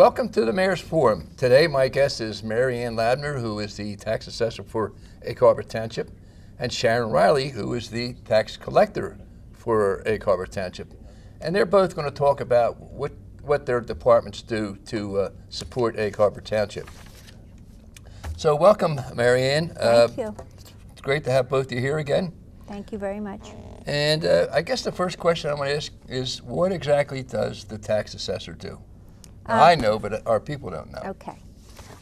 Welcome to the Mayor's Forum. Today my guest is Maryanne Lavner, who is the tax assessor for Egg Harbor Township, and Sharon Riley, who is the tax collector for Egg Harbor Township. And they're both going to talk about what their departments do to support Egg Harbor Township. So welcome, Maryanne. Thank you. It's great to have both of you here again. Thank you very much. And I guess the first question I want to ask is, what exactly does the tax assessor do? I know, but our people don't know. Okay.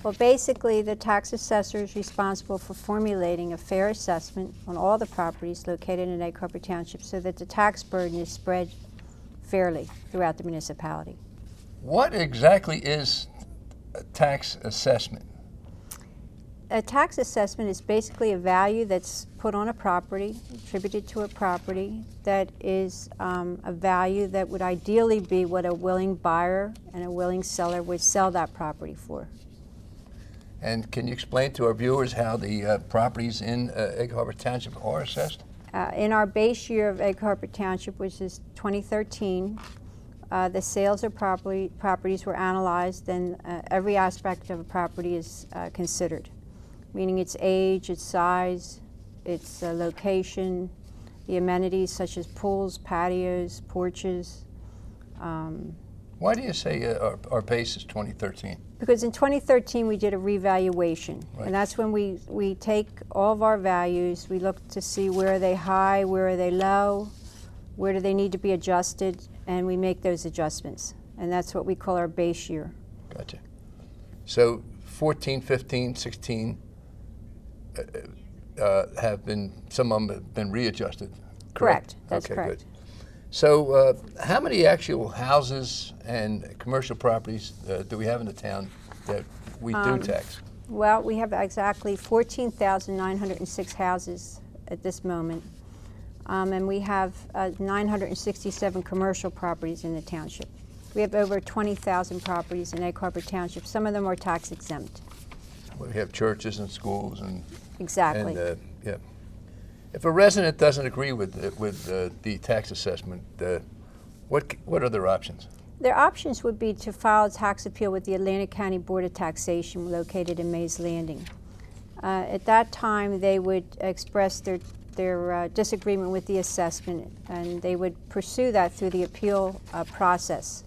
Well, basically, the tax assessor is responsible for formulating a fair assessment on all the properties located in Egg Harbor Township so that the tax burden is spread fairly throughout the municipality. What exactly is a tax assessment? A tax assessment is basically a value that's put on a property, attributed to a property, that is a value that would ideally be what a willing buyer and a willing seller would sell that property for. And can you explain to our viewers how the properties in Egg Harbor Township are assessed? In our base year of Egg Harbor Township, which is 2013, the sales of properties were analyzed, and every aspect of a property is considered, meaning its age, its size, its location, the amenities such as pools, patios, porches. Why do you say our base is 2013? Because in 2013 we did a revaluation, right. And that's when we take all of our values, we look to see where are they high, where are they low, where do they need to be adjusted, and we make those adjustments. And that's what we call our base year. Gotcha. So 14, 15, 16 have been, some of them have been readjusted. Correct. That's okay, correct. Good. So how many actual houses and commercial properties do we have in the town that we do tax? Well, we have exactly 14,906 houses at this moment. And we have 967 commercial properties in the township. We have over 20,000 properties in Egg Harbor Township. Some of them are tax exempt. We have churches and schools and exactly. And, yeah. If a resident doesn't agree with the tax assessment, what are their options? Their options would be to file a tax appeal with the Atlantic County Board of Taxation located in Mays Landing. At that time, they would express their disagreement with the assessment, and they would pursue that through the appeal process.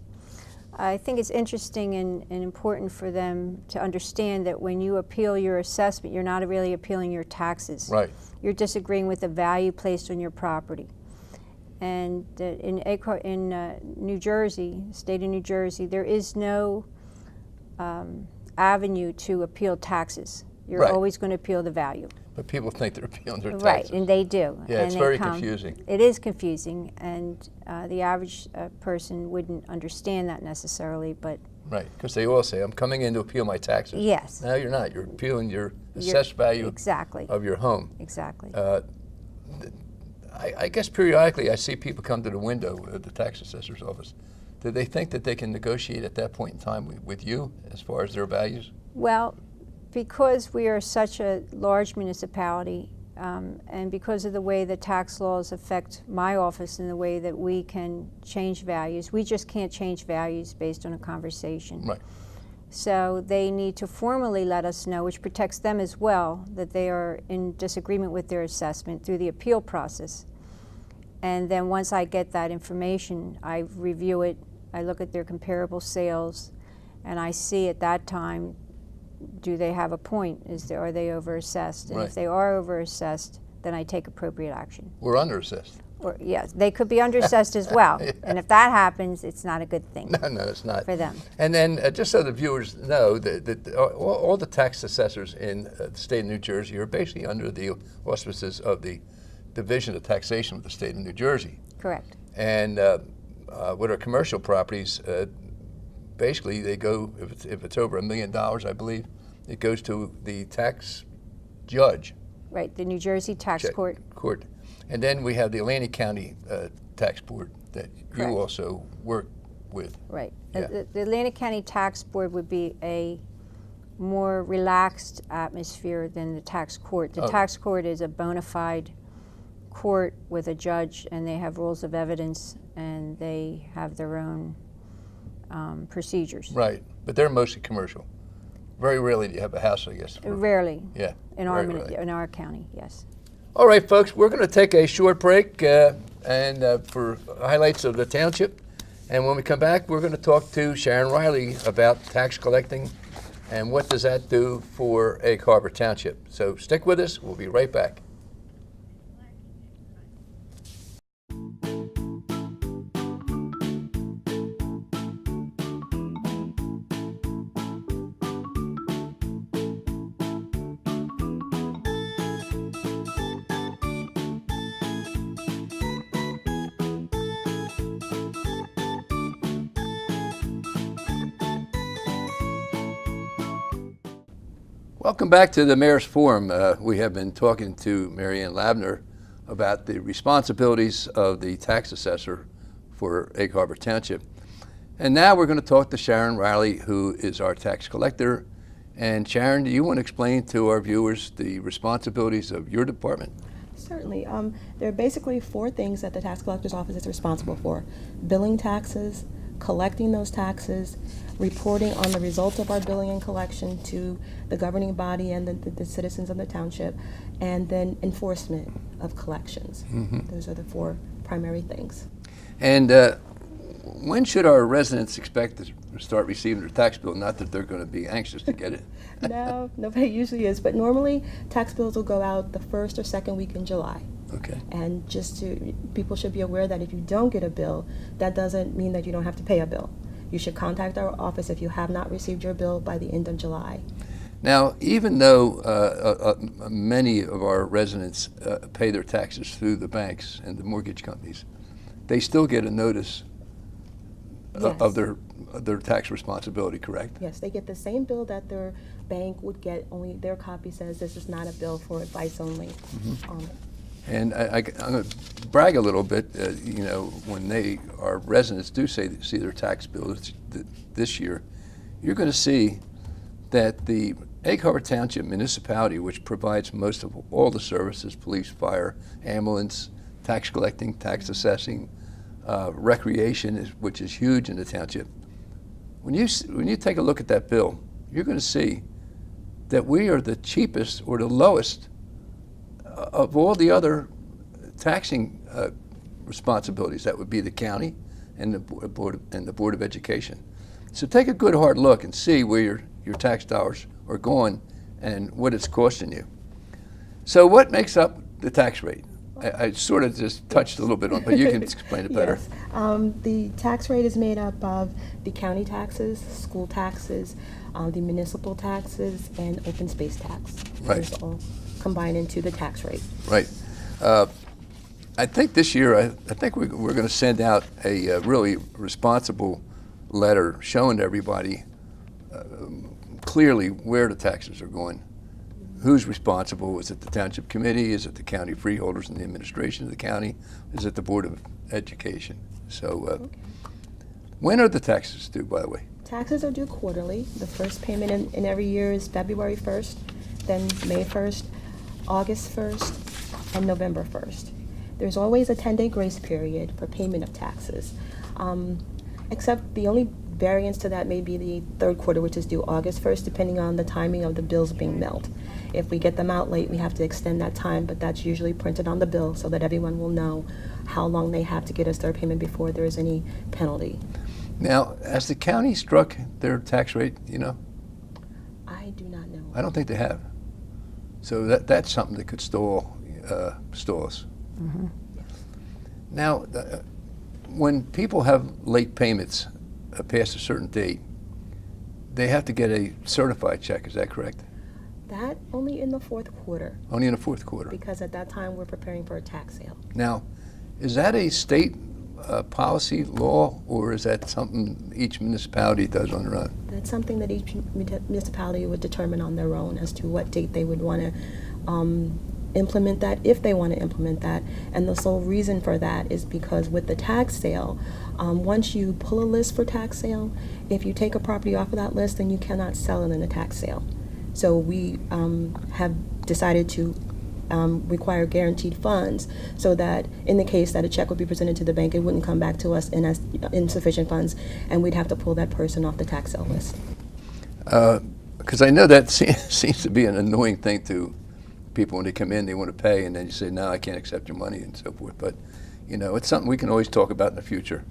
I think it's interesting and important for them to understand that when you appeal your assessment, you're not really appealing your taxes. Right. You're disagreeing with the value placed on your property. And in New Jersey, state of New Jersey, there is no avenue to appeal taxes. You're right. always going to appeal the value. But people think they're appealing their taxes. Right, and they do. Yeah, and it's very confusing. It is confusing, and the average person wouldn't understand that necessarily, but... Right, because they all say, I'm coming in to appeal my taxes. Yes. No, you're not. You're appealing your assessed value exactly. of your home. Exactly. I guess periodically I see people come to the window at the tax assessor's office. Do they think that they can negotiate at that point in time with you as far as their values? Well, because we are such a large municipality, and because of the way the tax laws affect my office and the way that we can change values, we just can't change values based on a conversation. Right. So they need to formally let us know, which protects them as well, that they are in disagreement with their assessment through the appeal process. And then once I get that information, I review it, I look at their comparable sales, and I see at that time, do they have a point? Are they overassessed? And right. If they are overassessed, then I take appropriate action. We're underassessed. Or, yes, they could be underassessed as well. Yeah. And if that happens, it's not a good thing. No, it's not. For them. And then just so the viewers know, that all the tax assessors in the state of New Jersey are basically under the auspices of the Division of Taxation of the state of New Jersey. Correct. And with our commercial properties, basically they go, if it's over $1 million, I believe, it goes to the tax judge. Right, the New Jersey Tax Court. And then we have the Atlantic County Tax Board that Correct. you also work with. Right. Yeah. The Atlantic County Tax Board would be a more relaxed atmosphere than the tax court. The tax court is a bona fide court with a judge, and they have rules of evidence, and they have their own procedures. Right. but they're mostly commercial. Very rarely do you have a house, I guess. Rarely. Yeah. In rarely. our county, yes. All right, folks, we're going to take a short break and for highlights of the township. And when we come back, we're going to talk to Sharon Riley about tax collecting and what does that do for Egg Harbor Township. So stick with us. We'll be right back. Welcome back to the Mayor's Forum. We have been talking to Maryanne Lavner about the responsibilities of the tax assessor for Egg Harbor Township. And now we're going to talk to Sharon Riley, who is our tax collector. And Sharon, do you want to explain to our viewers the responsibilities of your department? Certainly. There are basically 4 things that the tax collector's office is responsible for: billing taxes, collecting those taxes, reporting on the results of our billing and collection to the governing body and the citizens of the township, and then enforcement of collections. Those are the 4 primary things. And when should our residents expect to start receiving their tax bill? Not that they're going to be anxious to get it. No, nobody usually is, but normally tax bills will go out the 1st or 2nd week in July. Okay. And people should be aware that if you don't get a bill, that doesn't mean that you don't have to pay a bill. You should contact our office if you have not received your bill by the end of July. Now, even though many of our residents pay their taxes through the banks and the mortgage companies, they still get a notice of their tax responsibility, correct? Yes, they get the same bill that their bank would get, only their copy says this is not a bill for advice only on it. And I'm going to brag a little bit, you know, when our residents do see their tax bill this year, you're going to see that the Egg Harbor Township municipality, which provides most of all the services, police, fire, ambulance, tax collecting, tax assessing, recreation, which is huge in the township. When you take a look at that bill, you're going to see that we are the cheapest or the lowest of all the other taxing responsibilities. That would be the county and the Board of Education. So take a good hard look and see where your tax dollars are going and what it's costing you. So what makes up the tax rate? I sort of just touched a little bit on it, but you can explain it better. Yes. The tax rate is made up of the county taxes, school taxes, the municipal taxes, and open space tax. Right. Those all combine into the tax rate. Right. I think this year, I think we're going to send out a really responsible letter showing everybody clearly where the taxes are going. Who's responsible? Is it the Township Committee? Is it the county freeholders and the administration of the county? Is it the Board of Education? So when are the taxes due, by the way? Taxes are due quarterly. The first payment in every year is February 1st, then May 1st, August 1st, and November 1st. There's always a 10-day grace period for payment of taxes, except the only variance to that may be the 3rd quarter, which is due August 1st, depending on the timing of the bills being mailed. If we get them out late, we have to extend that time, but that's usually printed on the bill so that everyone will know how long they have to get us their payment before there is any penalty. Now, has the county struck their tax rate, you know? I do not know. I don't think they have. So that's something that could stall us. Mm-hmm. Now, when people have late payments past a certain date, they have to get a certified check, is that correct? That only in the 4th quarter. Only in the 4th quarter. Because at that time we're preparing for a tax sale. Now, is that a state policy law, or is that something each municipality does on their own? That's something that each municipality would determine on their own as to what date they would want to implement that, if they want to implement that. And the sole reason for that is because with the tax sale, once you pull a list for tax sale, if you take a property off of that list, then you cannot sell it in a tax sale. So we have decided to require guaranteed funds so that in the case that a check would be presented to the bank, it wouldn't come back to us in as insufficient funds, and we'd have to pull that person off the tax sale list. Because I know that seems to be an annoying thing to people when they come in, they want to pay, and then you say, no, I can't accept your money and so forth. But, you know, it's something we can always talk about in the future.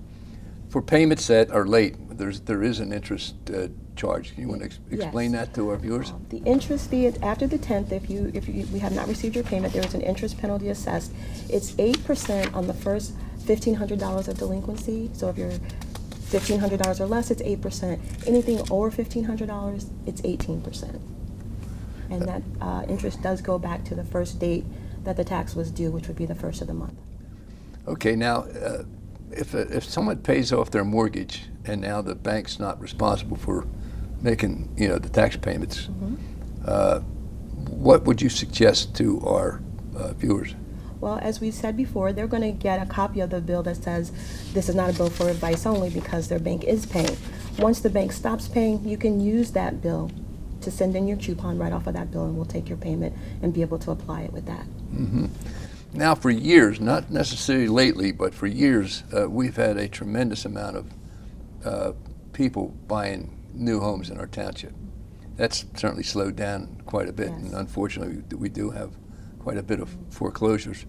For payments that are late, there is an interest charge. You want to explain that to our viewers? The interest fee after the 10th, if we have not received your payment, there is an interest penalty assessed. It's 8% on the first $1,500 of delinquency. So if you're $1,500 or less, it's 8%. Anything over $1,500, it's 18%. And that interest does go back to the first date that the tax was due, which would be the first of the month. Okay, now, if someone pays off their mortgage and now the bank's not responsible for making, you know, the tax payments, what would you suggest to our viewers? Well, as we said before, they're going to get a copy of the bill that says this is not a bill for advice only because their bank is paying. Once the bank stops paying, you can use that bill to send in your coupon right off of that bill, and we'll take your payment and be able to apply it with that. Now, for years, not necessarily lately, but for years, we've had a tremendous amount of people buying new homes in our township. That's certainly slowed down quite a bit, and unfortunately, we do have quite a bit of foreclosures.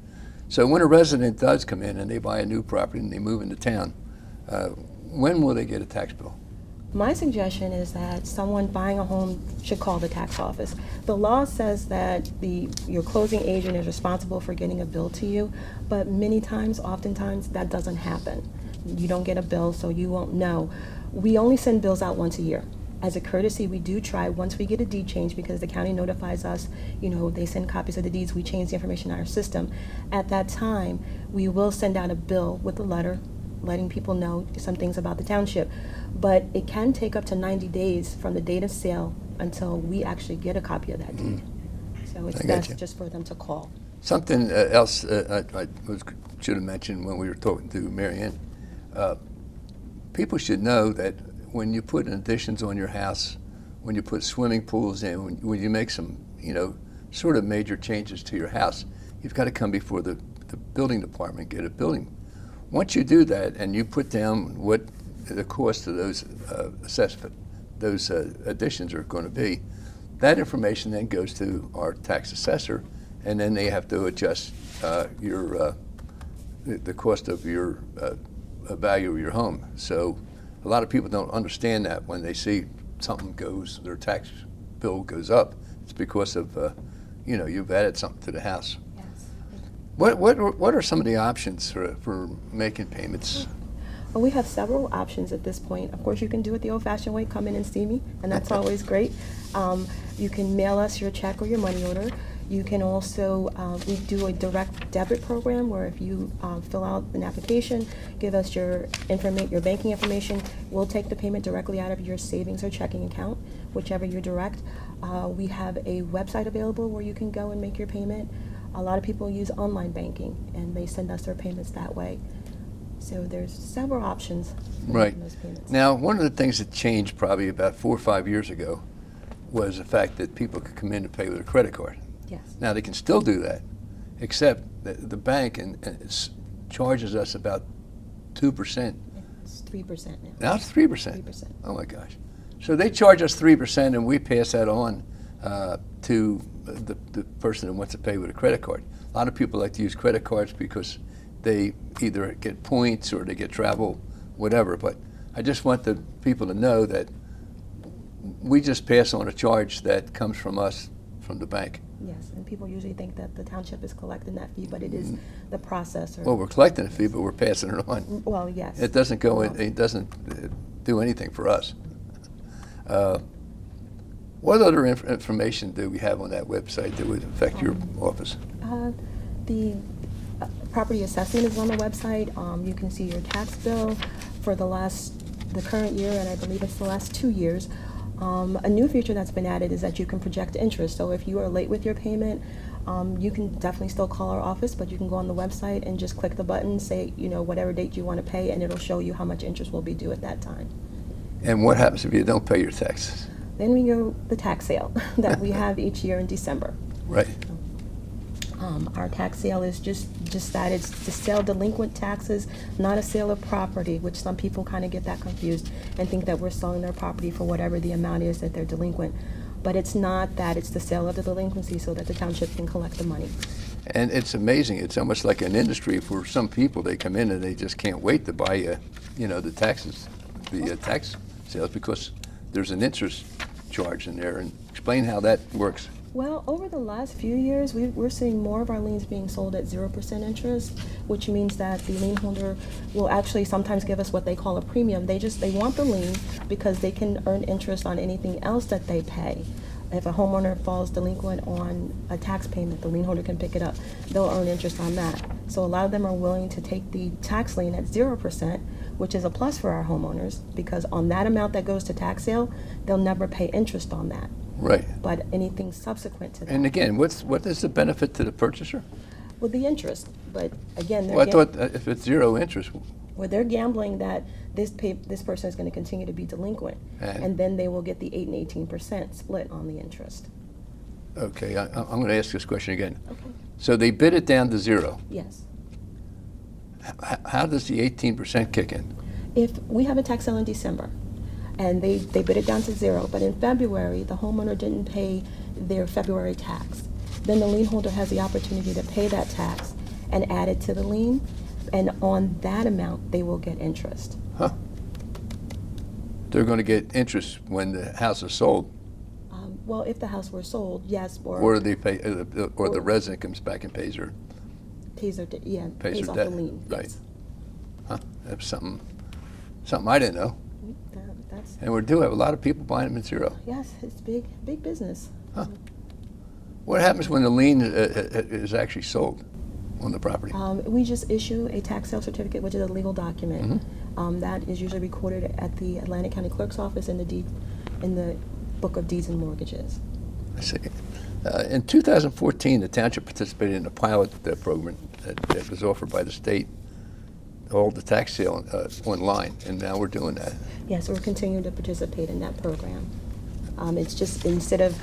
So when a resident does come in and they buy a new property and they move into town, when will they get a tax bill? My suggestion is that someone buying a home should call the tax office. The law says that your closing agent is responsible for getting a bill to you, but oftentimes, that doesn't happen. You don't get a bill, so you won't know. We only send bills out once a year. As a courtesy, we do try once we get a deed change, because the county notifies us, you know, they send copies of the deeds, we change the information in our system. At that time, we will send out a bill with a letter letting people know some things about the township. But it can take up to 90 days from the date of sale until we actually get a copy of that deed. So it's best just for them to call. Something else I should have mentioned when we were talking to Maryanne, people should know that when you put additions on your house, when you put swimming pools in, when you make some, you know, sort of major changes to your house, you've got to come before the building department, get a building. Once you do that and you put down what the cost of those additions are going to be, that information then goes to our tax assessor, and then they have to adjust the cost of your value of your home. So a lot of people don't understand that when they see something their tax bill goes up. It's because of you know, you've added something to the house. Yes. What are some of the options for making payments? Well, we have several options at this point. Of course, you can do it the old-fashioned way, come in and see me, and that's always great. You can mail us your check or your money order. You can also, we do a direct debit program where if you fill out an application, give us your banking information, we'll take the payment directly out of your savings or checking account, whichever you direct. We have a website available where you can go and make your payment. A lot of people use online banking, and they send us their payments that way. So there's several options for making those payments. Now, one of the things that changed probably about 4 or 5 years ago was the fact that people could come in and pay with a credit card. Yes. Now they can still do that, except the bank charges us about 2%. It's 3% now. Now it's 3%. 3%. Oh my gosh! So they charge us 3%, and we pass that on to the person who wants to pay with a credit card. A lot of people like to use credit cards because they either get points or they get travel, whatever. But I just want the people to know that we just pass on a charge that comes from us, from the bank. Yes, and people usually think that the township is collecting that fee, but it is the processor. Well, we're collecting a fee, but we're passing it on. Well, yes. It doesn't go in, it doesn't do anything for us. What other information do we have on that website that would affect your office? The property assessment is on the website. You can see your tax bill for the current year, and I believe it's the last 2 years. A new feature that's been added is that you can project interest. So if you are late with your payment, you can definitely still call our office, but you can go on the website and just click the button, say, you know, whatever date you want to pay, and it'll show you how much interest will be due at that time. And what happens if you don't pay your taxes? Then we go the tax sale that we have each year in December. Right. Our tax sale is just that. It's to sell delinquent taxes, not a sale of property, which some people kind of get that confused and think that we're selling their property for whatever the amount is that they're delinquent. But it's not that. It's the sale of the delinquency so that the township can collect the money. And it's amazing. It's almost like an industry for some people. They come in and they just can't wait to buy, the taxes, the tax sales, because there's an interest charge in there. And explain how that works. Well, over the last few years, we're seeing more of our liens being sold at 0% interest, which means that the lien holder will actually sometimes give us what they call a premium. They want the lien because they can earn interest on anything else that they pay. If a homeowner falls delinquent on a tax payment, the lien holder can pick it up. They'll earn interest on that. So a lot of them are willing to take the tax lien at 0%, which is a plus for our homeowners, because on that amount that goes to tax sale, they'll never pay interest on that. Right. But anything subsequent to that. And again, what is the benefit to the purchaser? Well, the interest, but again, Well, I thought if it's zero interest. well, they're gambling that this person is going to continue to be delinquent, and then they will get the 8 and 18% split on the interest. Okay, I'm going to ask this question again. Okay. So they bid it down to zero. Yes. How does the 18% kick in? If we have a tax sale in December, and they bid it down to zero, but in February, the homeowner didn't pay their February tax, then the lien holder has the opportunity to pay that tax and add it to the lien, and on that amount, they will get interest. Huh? They're going to get interest when the house is sold, Well, if the house were sold, yes, or they pay, or the resident comes back and pays her pays her off debt. the lien. Right. Yes. Huh? That's something I didn't know. That's And we do have a lot of people buying them at zero. yes, it's big business. Huh. What happens when the lien is actually sold on the property? We just issue a tax sale certificate, which is a legal document. Mm-hmm. That is usually recorded at the Atlantic County Clerk's office in the Book of Deeds and Mortgages. I see. In 2014, the township participated in a pilot program that was offered by the state, hold the tax sale online, and now we're doing that. Yes, we're continuing to participate in that program. It's just instead of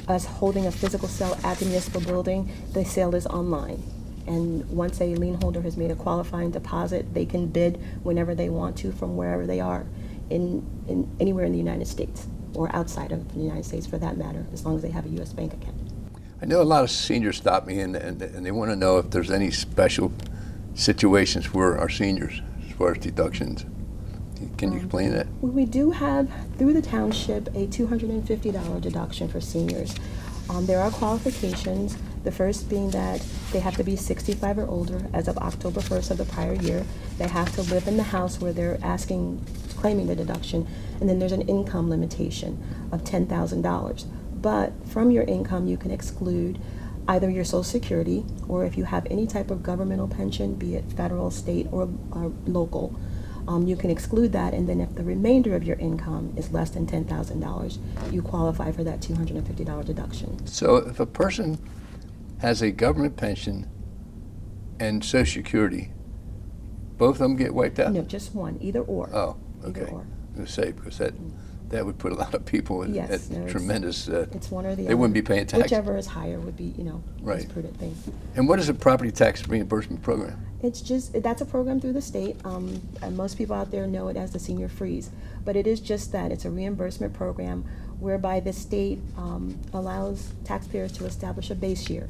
us holding a physical sale at the municipal building, the sale is online. And once a lien holder has made a qualifying deposit, they can bid whenever they want to from wherever they are, in anywhere in the United States or outside of the United States for that matter, as long as they have a U.S. bank account. I know a lot of seniors stop me and they want to know if there's any special situations for our seniors as far as deductions. Can you explain that? We do have, through the township, a $250 deduction for seniors. There are qualifications, the first being that they have to be 65 or older as of October 1st of the prior year. They have to live in the house where they're claiming the deduction, and then there's an income limitation of $10,000. But from your income, you can exclude either your Social Security, or if you have any type of governmental pension, be it federal, state, or local, you can exclude that, and then if the remainder of your income is less than $10,000, you qualify for that $250 deduction. So if a person has a government pension and Social Security, both of them get wiped out? No, just one, either or. Oh, okay. Either or. I was going to say, because that would put a lot of people in Yes, at no, tremendous, it's one or the other. they wouldn't be paying tax. Whichever is higher would be, Right. most prudent thing. And what is a property tax reimbursement program? It's just, that's a program through the state, and most people out there know it as the senior freeze. But it is just that, it's a reimbursement program whereby the state allows taxpayers to establish a base year.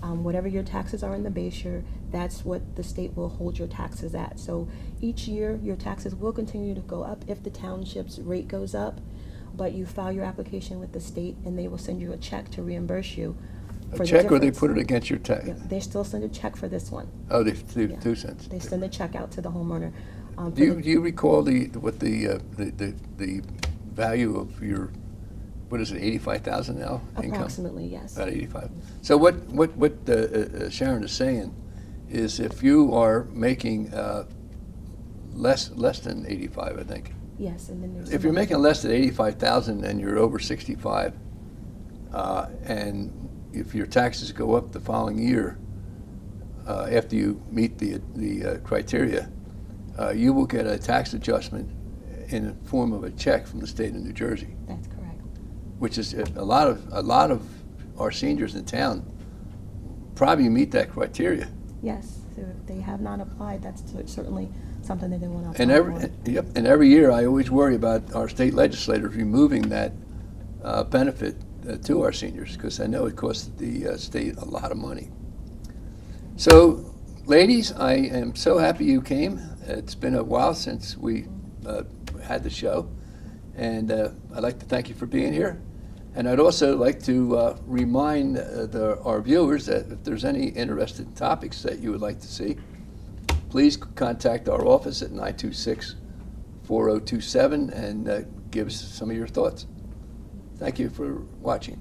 Whatever your taxes are in the base year, that's what the state will hold your taxes at. So each year, your taxes will continue to go up if the township's rate goes up, but you file your application with the state and they will send you a check to reimburse you for A the check, or they difference. put it against your tax? Yeah, they still send a check for this one. Oh, they do Yeah. 2 cents. They send a check out to the homeowner. Do you recall what the value of your, what is it, 85,000 now income? Approximately, yes. About 85. So what Sharon is saying is, if you are making less than 85, I think. Yes, and then there's. If you're making less than 85,000 and you're over 65, and if your taxes go up the following year after you meet the criteria, you will get a tax adjustment in the form of a check from the state of New Jersey, That's correct. which is a lot of our seniors in town probably meet that criteria. Yes, so if they have not applied, that's certainly something that they want to And apply for. and every year I always worry about our state legislators removing that benefit to our seniors, because I know it costs the state a lot of money. So, ladies, I am so happy you came. It's been a while since we had the show, and I'd like to thank you for being here. And I'd also like to remind our viewers that if there's any interested topics that you would like to see, please contact our office at 926-4027 and give us some of your thoughts. Thank you for watching.